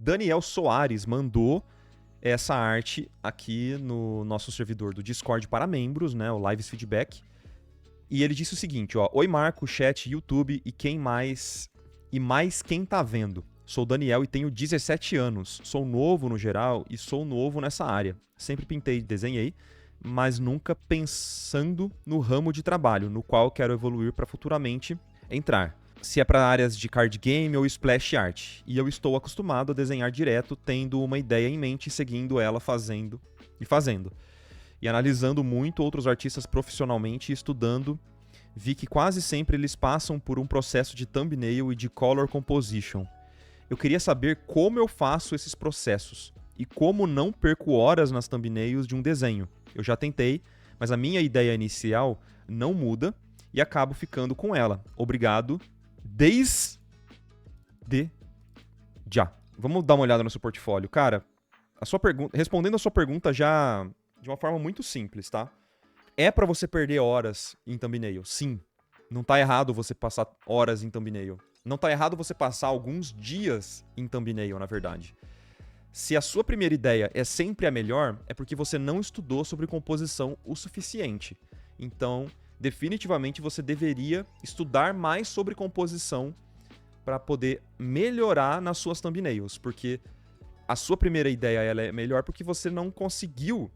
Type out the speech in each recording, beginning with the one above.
Daniel Soares mandou essa arte aqui no nosso servidor do Discord para membros, né, o Lives Feedback. E ele disse o seguinte, ó: Oi Marco, chat, YouTube e quem mais... E mais quem tá vendo. Sou Daniel e tenho 17 anos. Sou novo no geral e sou novo nessa área. Sempre pintei e desenhei, mas nunca pensando no ramo de trabalho, no qual quero evoluir para futuramente entrar. Se é para áreas de card game ou splash art. E eu estou acostumado a desenhar direto, tendo uma ideia em mente, seguindo ela, fazendo. E analisando muito outros artistas profissionalmente e estudando, vi que quase sempre eles passam por um processo de thumbnail e de color composition. Eu queria saber como eu faço esses processos e como não perco horas nas thumbnails de um desenho. Eu já tentei, mas a minha ideia inicial não muda e acabo ficando com ela. Obrigado. Desde já. Vamos dar uma olhada no seu portfólio. Cara, respondendo a sua pergunta já de uma forma muito simples, tá? É pra você perder horas em thumbnail, sim. Não tá errado você passar horas em thumbnail. Não tá errado você passar alguns dias em thumbnail, na verdade. Se a sua primeira ideia é sempre a melhor, é porque você não estudou sobre composição o suficiente. Então, definitivamente você deveria estudar mais sobre composição para poder melhorar nas suas thumbnails, porque a sua primeira ideia ela é melhor porque você não conseguiu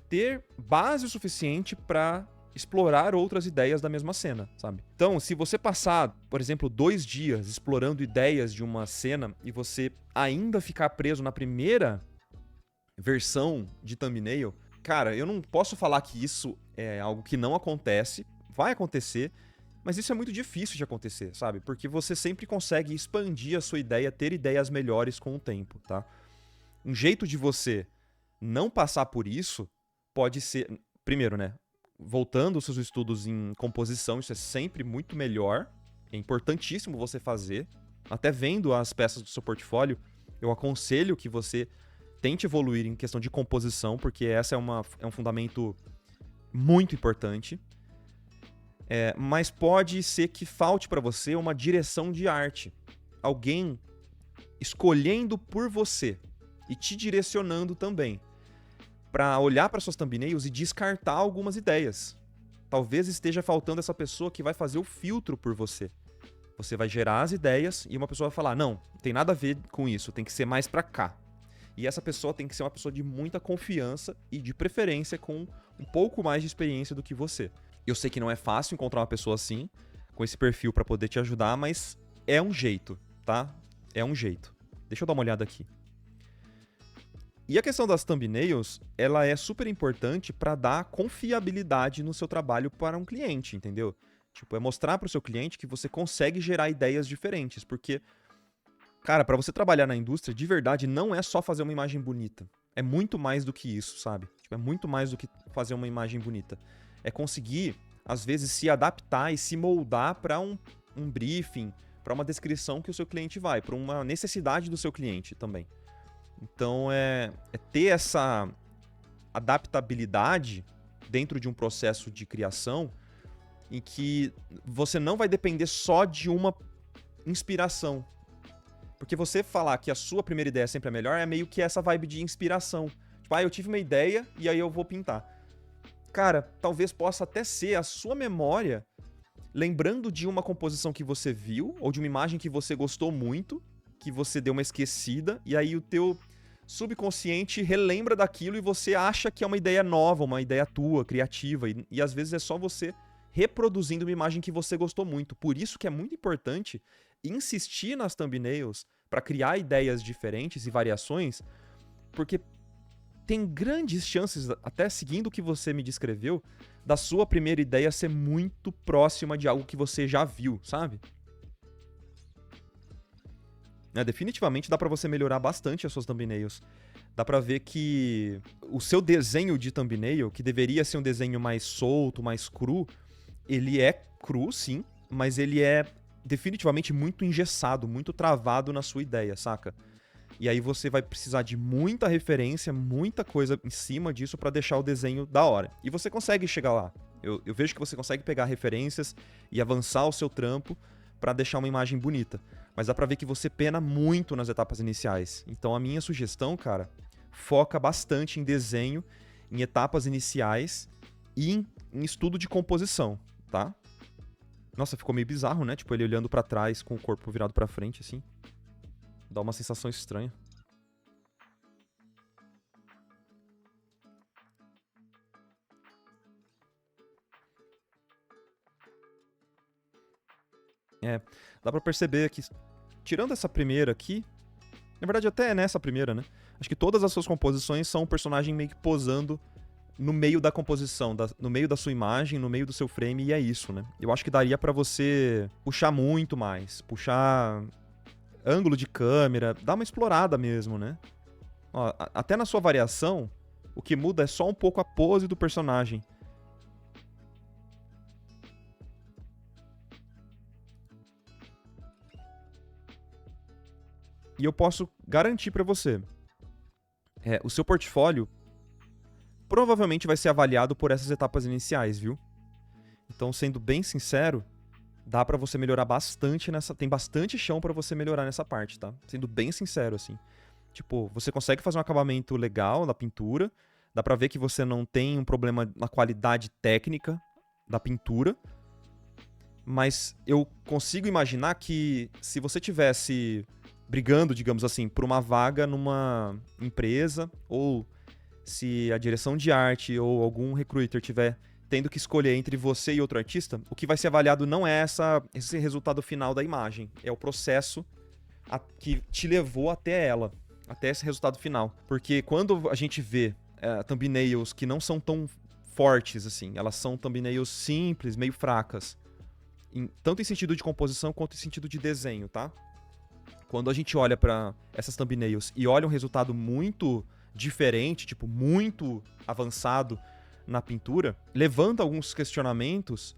ter base o suficiente para explorar outras ideias da mesma cena, sabe? Então, se você passar, por exemplo, 2 dias explorando ideias de uma cena e você ainda ficar preso na primeira versão de thumbnail, cara, eu não posso falar que isso é algo que não acontece, vai acontecer, mas isso é muito difícil de acontecer, sabe? Porque você sempre consegue expandir a sua ideia, ter ideias melhores com o tempo, tá? Um jeito de você não passar por isso pode ser... Primeiro, né? Voltando aos seus estudos em composição, isso é sempre muito melhor. É importantíssimo você fazer. Até vendo as peças do seu portfólio, eu aconselho que você tente evoluir em questão de composição, porque essa é um fundamento muito importante. Mas pode ser que falte para você uma direção de arte. Alguém escolhendo por você e te direcionando também, para olhar para suas thumbnails e descartar algumas ideias. Talvez esteja faltando essa pessoa que vai fazer o filtro por você. Você vai gerar as ideias e uma pessoa vai falar, não tem nada a ver com isso, tem que ser mais para cá. E essa pessoa tem que ser uma pessoa de muita confiança e de preferência com um pouco mais de experiência do que você. Eu sei que não é fácil encontrar uma pessoa assim, com esse perfil para poder te ajudar, mas é um jeito, tá? É um jeito. Deixa eu dar uma olhada aqui. E a questão das thumbnails, ela é super importante para dar confiabilidade no seu trabalho para um cliente, entendeu? Tipo, é mostrar para o seu cliente que você consegue gerar ideias diferentes, porque, cara, para você trabalhar na indústria, de verdade, não é só fazer uma imagem bonita. É muito mais do que isso, sabe? Tipo, é muito mais do que fazer uma imagem bonita. É conseguir, às vezes, se adaptar e se moldar para um briefing, para uma descrição que o seu cliente vai, para uma necessidade do seu cliente também. Então, é ter essa adaptabilidade dentro de um processo de criação em que você não vai depender só de uma inspiração. Porque você falar que a sua primeira ideia sempre é melhor é meio que essa vibe de inspiração. Tipo, eu tive uma ideia e aí eu vou pintar. Cara, talvez possa até ser a sua memória lembrando de uma composição que você viu ou de uma imagem que você gostou muito, que você deu uma esquecida, e aí o teu subconsciente relembra daquilo e você acha que é uma ideia nova, uma ideia tua, criativa, e às vezes é só você reproduzindo uma imagem que você gostou muito. Por isso que é muito importante insistir nas thumbnails para criar ideias diferentes e variações, porque tem grandes chances, até seguindo o que você me descreveu, da sua primeira ideia ser muito próxima de algo que você já viu, sabe? Definitivamente dá pra você melhorar bastante as suas thumbnails. Dá pra ver que o seu desenho de thumbnail, que deveria ser um desenho mais solto, mais cru, ele é cru, sim, mas ele é definitivamente muito engessado, muito travado na sua ideia, saca? E aí você vai precisar de muita referência, muita coisa em cima disso pra deixar o desenho da hora. E você consegue chegar lá. Eu vejo que você consegue pegar referências e avançar o seu trampo pra deixar uma imagem bonita. mas dá pra ver que você pena muito nas etapas iniciais. Então a minha sugestão, cara, foca bastante em desenho, em etapas iniciais e em estudo de composição, tá? Nossa, ficou meio bizarro, né? Tipo, ele olhando pra trás com o corpo virado pra frente, assim. Dá uma sensação estranha. É, dá pra perceber que, tirando essa primeira aqui, na verdade até nessa primeira, né? Acho que todas as suas composições são um personagem meio que posando no meio da composição, no meio da sua imagem, no meio do seu frame, e é isso, né? Eu acho que daria pra você puxar muito mais, puxar ângulo de câmera, dar uma explorada mesmo, né? Ó, até na sua variação, o que muda é só um pouco a pose do personagem. E eu posso garantir pra você, o seu portfólio provavelmente vai ser avaliado por essas etapas iniciais, viu? Então, sendo bem sincero, dá pra você melhorar bastante nessa... Tem bastante chão pra você melhorar nessa parte, tá? Sendo bem sincero, assim. Tipo, você consegue fazer um acabamento legal na pintura, dá pra ver que você não tem um problema na qualidade técnica da pintura, mas eu consigo imaginar que se você tivesse brigando, digamos assim, por uma vaga numa empresa, ou se a direção de arte ou algum recruiter tiver tendo que escolher entre você e outro artista, o que vai ser avaliado não é esse resultado final da imagem, é o processo que te levou até ela, até esse resultado final. Porque quando a gente vê thumbnails que não são tão fortes assim, elas são thumbnails simples, meio fracas, tanto em sentido de composição quanto em sentido de desenho, tá? Quando a gente olha pra essas thumbnails e olha um resultado muito diferente, tipo, muito avançado na pintura, levanta alguns questionamentos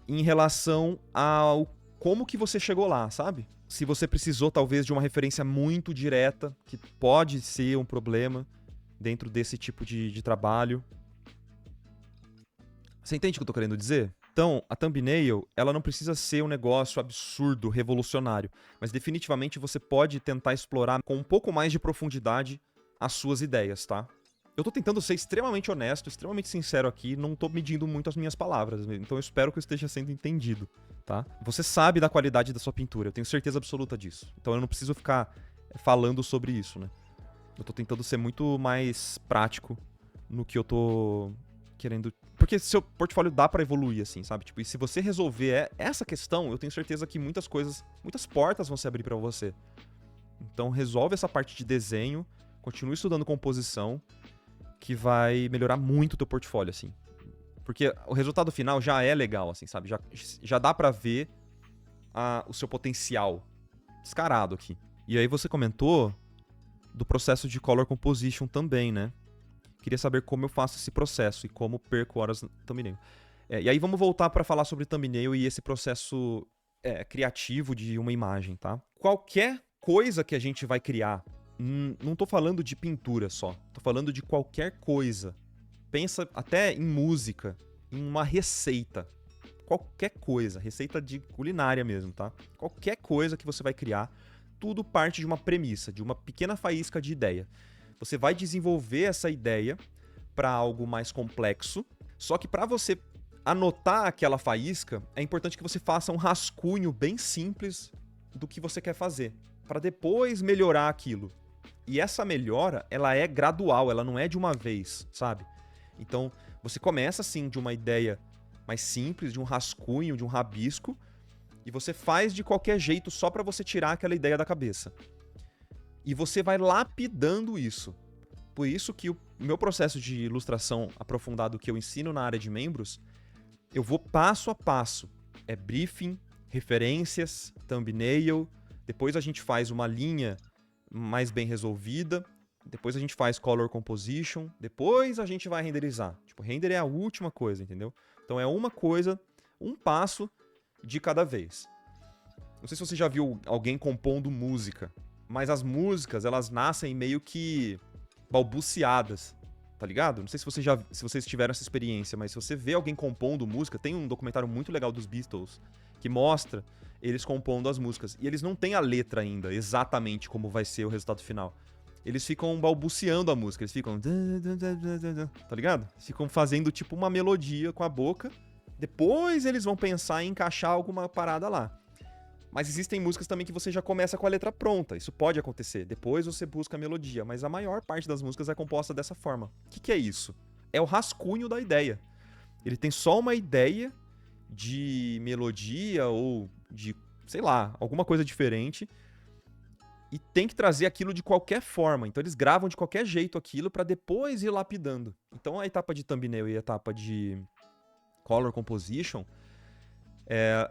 em relação ao como que você chegou lá, sabe? Se você precisou, talvez, de uma referência muito direta, que pode ser um problema dentro desse tipo de trabalho. Você entende o que eu tô querendo dizer? Então, a thumbnail, ela não precisa ser um negócio absurdo, revolucionário, mas definitivamente você pode tentar explorar com um pouco mais de profundidade as suas ideias, tá? Eu tô tentando ser extremamente honesto, extremamente sincero aqui, não tô medindo muito as minhas palavras, então eu espero que eu esteja sendo entendido, tá? Você sabe da qualidade da sua pintura, eu tenho certeza absoluta disso. Então eu não preciso ficar falando sobre isso, né? Eu tô tentando ser muito mais prático no que eu tô querendo... Porque seu portfólio dá pra evoluir, assim, sabe? Tipo, e se você resolver essa questão, eu tenho certeza que muitas portas vão se abrir pra você. Então resolve essa parte de desenho, continue estudando composição, que vai melhorar muito o teu portfólio, assim. Porque o resultado final já é legal, assim, sabe? Já dá pra ver o seu potencial descarado aqui. E aí você comentou do processo de color composition também, né? Queria saber como eu faço esse processo e como perco horas no thumbnail. E aí vamos voltar pra falar sobre thumbnail e esse processo criativo de uma imagem, tá? Qualquer coisa que a gente vai criar, não tô falando de pintura só, tô falando de qualquer coisa. Pensa até em música, em uma receita. Qualquer coisa, receita de culinária mesmo, tá? Qualquer coisa que você vai criar, tudo parte de uma premissa, de uma pequena faísca de ideia. Você vai desenvolver essa ideia para algo mais complexo, só que para você anotar aquela faísca, é importante que você faça um rascunho bem simples do que você quer fazer, para depois melhorar aquilo. E essa melhora, ela é gradual, ela não é de uma vez, sabe? Então, você começa assim de uma ideia mais simples, de um rascunho, de um rabisco, e você faz de qualquer jeito só para você tirar aquela ideia da cabeça. E você vai lapidando isso. Por isso que o meu processo de ilustração aprofundado que eu ensino na área de membros, eu vou passo a passo. É briefing, referências, thumbnail, depois a gente faz uma linha mais bem resolvida, depois a gente faz color composition, depois a gente vai renderizar. Tipo, render é a última coisa, entendeu? Então é uma coisa, um passo de cada vez. Não sei se você já viu alguém compondo música, mas as músicas, elas nascem meio que balbuciadas. tá ligado? Não sei se vocês tiveram essa experiência, mas se você vê alguém compondo música, tem um documentário muito legal dos Beatles que mostra eles compondo as músicas. E eles não têm a letra ainda, exatamente como vai ser o resultado final. Eles ficam balbuciando a música, eles ficam... Tá ligado? Ficam fazendo tipo uma melodia com a boca, depois eles vão pensar em encaixar alguma parada lá. Mas existem músicas também que você já começa com a letra pronta. Isso pode acontecer. Depois você busca a melodia. Mas a maior parte das músicas é composta dessa forma. O que é isso? É o rascunho da ideia. Ele tem só uma ideia de melodia ou de, sei lá, alguma coisa diferente. E tem que trazer aquilo de qualquer forma. Então eles gravam de qualquer jeito aquilo pra depois ir lapidando. Então a etapa de thumbnail e a etapa de color composition,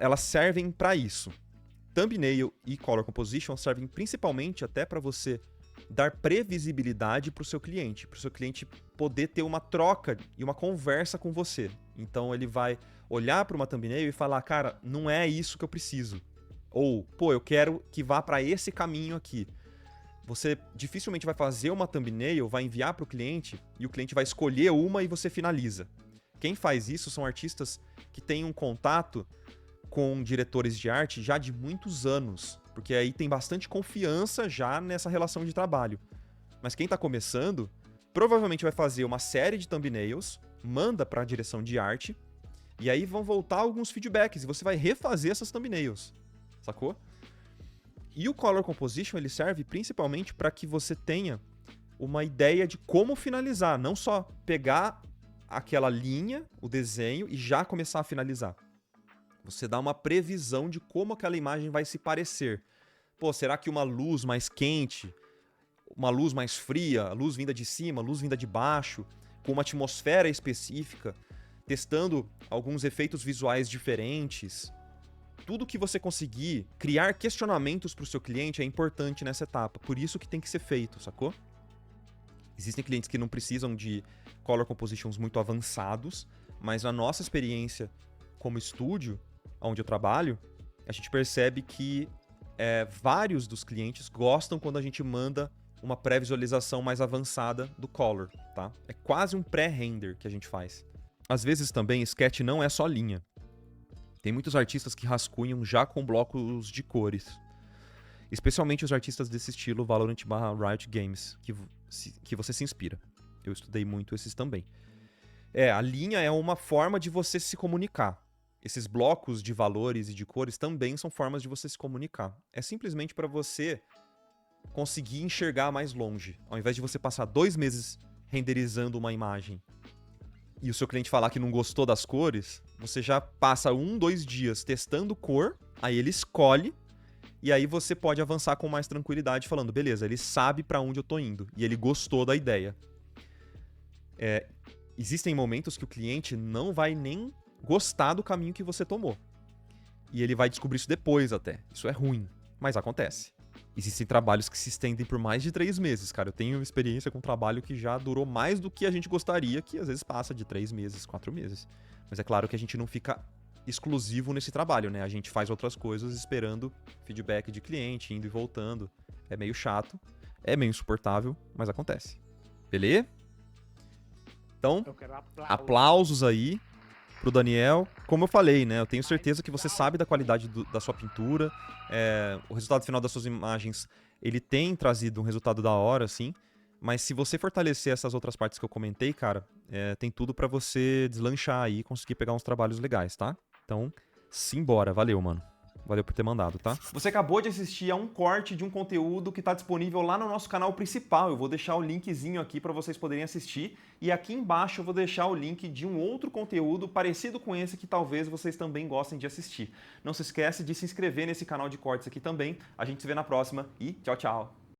elas servem pra isso. Thumbnail e color composition servem principalmente até para você dar previsibilidade para o seu cliente poder ter uma troca e uma conversa com você. Então ele vai olhar para uma thumbnail e falar, cara, não é isso que eu preciso. Ou, pô, eu quero que vá para esse caminho aqui. Você dificilmente vai fazer uma thumbnail, vai enviar para o cliente e o cliente vai escolher uma e você finaliza. Quem faz isso são artistas que têm um contato com diretores de arte já de muitos anos, porque aí tem bastante confiança já nessa relação de trabalho. Mas quem tá começando, provavelmente vai fazer uma série de thumbnails, manda para a direção de arte, e aí vão voltar alguns feedbacks, e você vai refazer essas thumbnails, sacou? E o Color Composition, ele serve principalmente para que você tenha uma ideia de como finalizar, não só pegar aquela linha, o desenho, e já começar a finalizar. Você dá uma previsão de como aquela imagem vai se parecer. Pô, será que uma luz mais quente, uma luz mais fria, luz vinda de cima, luz vinda de baixo, com uma atmosfera específica, testando alguns efeitos visuais diferentes. Tudo que você conseguir criar questionamentos para o seu cliente é importante nessa etapa. Por isso que tem que ser feito, sacou? Existem clientes que não precisam de color compositions muito avançados, mas na nossa experiência como estúdio, onde eu trabalho, a gente percebe que vários dos clientes gostam quando a gente manda uma pré-visualização mais avançada do color, tá? É quase um pré-render que a gente faz. Às vezes também, sketch não é só linha. Tem muitos artistas que rascunham já com blocos de cores. Especialmente os artistas desse estilo, Valorant/Riot Games, que você se inspira. Eu estudei muito esses também. A linha é uma forma de você se comunicar. Esses blocos de valores e de cores também são formas de você se comunicar. É simplesmente para você conseguir enxergar mais longe. Ao invés de você passar 2 meses renderizando uma imagem e o seu cliente falar que não gostou das cores, você já passa 1-2 dias testando cor, aí ele escolhe, e aí você pode avançar com mais tranquilidade falando, beleza, ele sabe para onde eu tô indo, e ele gostou da ideia. Existem momentos que o cliente não vai nem gostar do caminho que você tomou. E ele vai descobrir isso depois até. Isso é ruim, mas acontece. Existem trabalhos que se estendem por mais de 3 meses, cara. Eu tenho experiência com um trabalho que já durou mais do que a gente gostaria, que às vezes passa de 3 meses, 4 meses. Mas é claro que a gente não fica exclusivo nesse trabalho, né? A gente faz outras coisas esperando feedback de cliente, indo e voltando. É meio chato, é meio insuportável, mas acontece. Beleza? Então, aplausos aí pro Daniel. Como eu falei, né? Eu tenho certeza que você sabe da qualidade da sua pintura. O resultado final das suas imagens, ele tem trazido um resultado da hora, assim. Mas se você fortalecer essas outras partes que eu comentei, cara, tem tudo pra você deslanchar aí e conseguir pegar uns trabalhos legais, tá? Então, simbora. Valeu, mano. Valeu por ter mandado, tá? Você acabou de assistir a um corte de um conteúdo que está disponível lá no nosso canal principal. Eu vou deixar o linkzinho aqui para vocês poderem assistir. E aqui embaixo eu vou deixar o link de um outro conteúdo parecido com esse que talvez vocês também gostem de assistir. Não se esquece de se inscrever nesse canal de cortes aqui também. A gente se vê na próxima e tchau, tchau!